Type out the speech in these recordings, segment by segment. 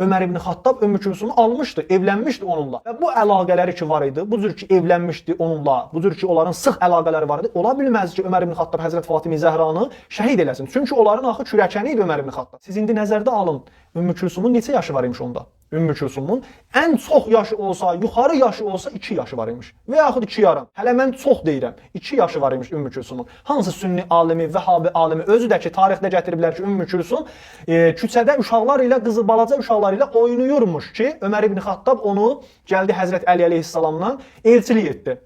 Ömər ibn Xattab Ümmü Külsumu almışdı, evlənmişdi onunla. Və bu əlaqələri ki var idi, bu cür ki evlənmişdi onunla, bu cür ki onların sıx əlaqələri var idi. Ola bilməz ki Ömər ibn Xattab Həzrət Fatimi Zəhranı şəhid eləsin. Çünki onların axı kürəkəni idi Ömər ibn Xattab. Siz indi nəzərdə alın, Ümmü Külsumun neçə yaşı var imiş onda? Ümmü Külsumun ən çox yaşı olsa, yuxarı yaşı olsa 2 yaşı var imiş. Və yaxud 2 yarım. Hələ mən çox deyirəm. 2 yaşı var imiş Ümmü Külsumun. Hansı sünni alimi, Vəhabi alimi özü də ki tarixdə gətiriblər ki, Ümmü Külsum küçədə uşaqlar ilə, qızı balaca uşaqlar ilə oynayırmış ki, Ömər ibn Xattab onu gəldi Həzrət Əli əleyhissalamdan elçilik etdi.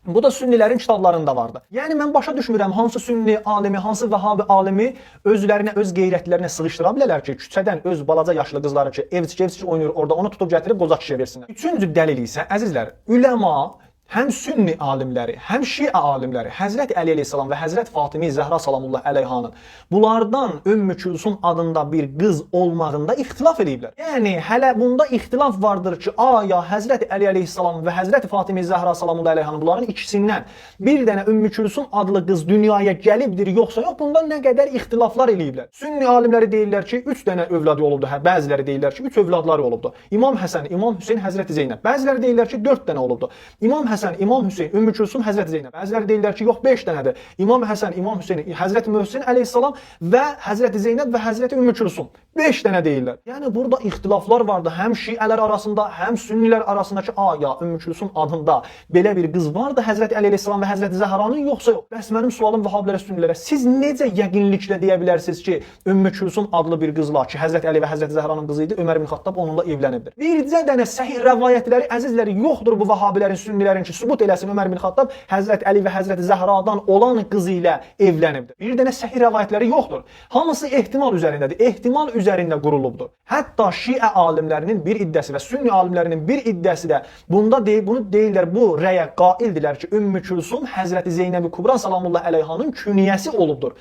Bu da sünnilərin kitablarında vardı. Yəni mən başa düşmürəm hansı sünni alimi, hansı Vəhabi alimi özlərinə, öz qeyrətlərinə sığışdıra bilərlər ki, küçədən öz balaca yaşlı qızları ki, evcik oynayır orada, onu tutub gətirib qoca kişiyə versinlər. Üçüncü dəlil isə əzizlər, üləma həm sünni alimləri, həm şia alimləri, Həzrət Əli əleyhissalam və Həzrət Fatimi Zəhra salamullah əleyhanın bunlardan Ümmü Külsum adında bir qız olmağında ixtilaf ediblər. Yəni hələ bunda ixtilaf vardır ki, aya Həzrət Əli əleyhissalam və Həzrət Fatimi Zəhra salamullah əleyhanın bunların ikisindən bir dənə Ümmü Külsum adlı qız dünyaya gəlibdir, yoxsa yox, bunda nə qədər ixtilaflar eləyiblər. Sünni alimləri deyirlər ki, 3 dənə övladı olubdu, bəziləri deyirlər ki, 3 övladları olubdu. İmam Həsən, İmam Hüseyn, Həzrət Zeynəb. Bəziləri deyirlər ki, 4 dənə olubdu. İmam Həsən, İmam Hüseyn, Ümmü Külsum, Həzrət Zeynəb. Bəziləri deyirlər ki, yox 5 dənədir. İmam Həsən, İmam Hüseyn, Həzrət Möhsin əleyhissalam və Həzrət Zeynəb və Həzrət Ümmü Külsum. 5 dənə deyirlər. Yəni burada ixtilaflar vardı, həm şiələr arasında, həm sünnilər arasında ki, aya Ümmü Külsum adında belə bir qız vardı Həzrət Əli əleyhissalam və Həzrət Zəhranın, yoxsa yox? Bəs mənim sualım Vəhabilərə, sünnilərə, siz necə yəqinliklə deyə bilərsiniz ki, Ümmü Külsum adlı bir qızla ki, Həzrət Əli və Həzrət Zəhranın qızı idi, Ömər ibn Xattab onunla evlənibdir. Bircə dənə səhih rəvayətləri əzizləri yoxdur bu Vəhabilərin, sünnilərin ki, sübut eləsin Ömər ibn Xattab Həzrət Əli və Həzrət Zəhradan olan qızı ilə evlənibdir. Bir dənə səhih rəvayətləri yoxdur. Hamısı ehtimal üzərindədir. Ehtimal üzərində qurulubdur. Hətta şiə alimlərinin bir iddəsi və sünni alimlərinin bir iddəsi də bunu deyirlər, bu rəyə qaildilər ki, Ümmü Külsum Həzrət Zeynəb-i Kubra salamullah əleyhanın künyəsi olubdur.